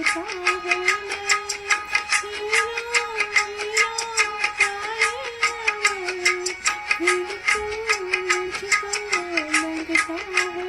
लगता है तेरा मेरा प्यार फिर तू मुझको लगता है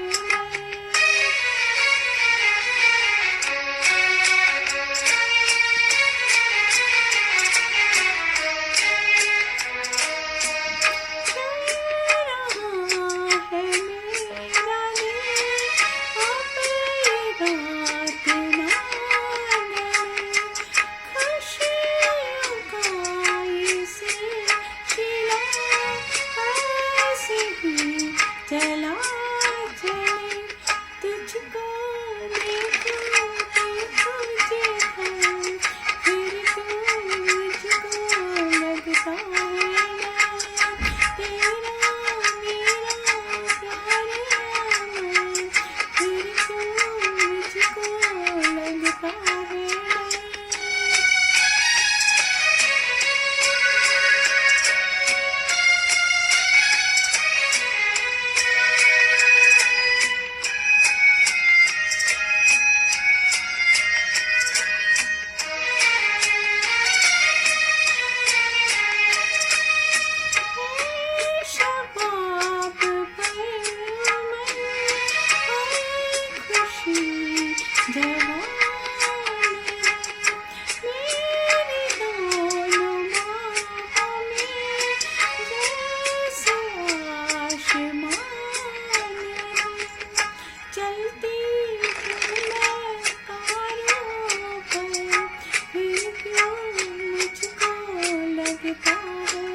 चला चले तुझको देखूं तो तुझे फिर तू मुझको लगता है तेरा मेरा प्यार फिर तू मुझको लगता है चलती मैं तारों पर फिर क्यों मुझको लगता है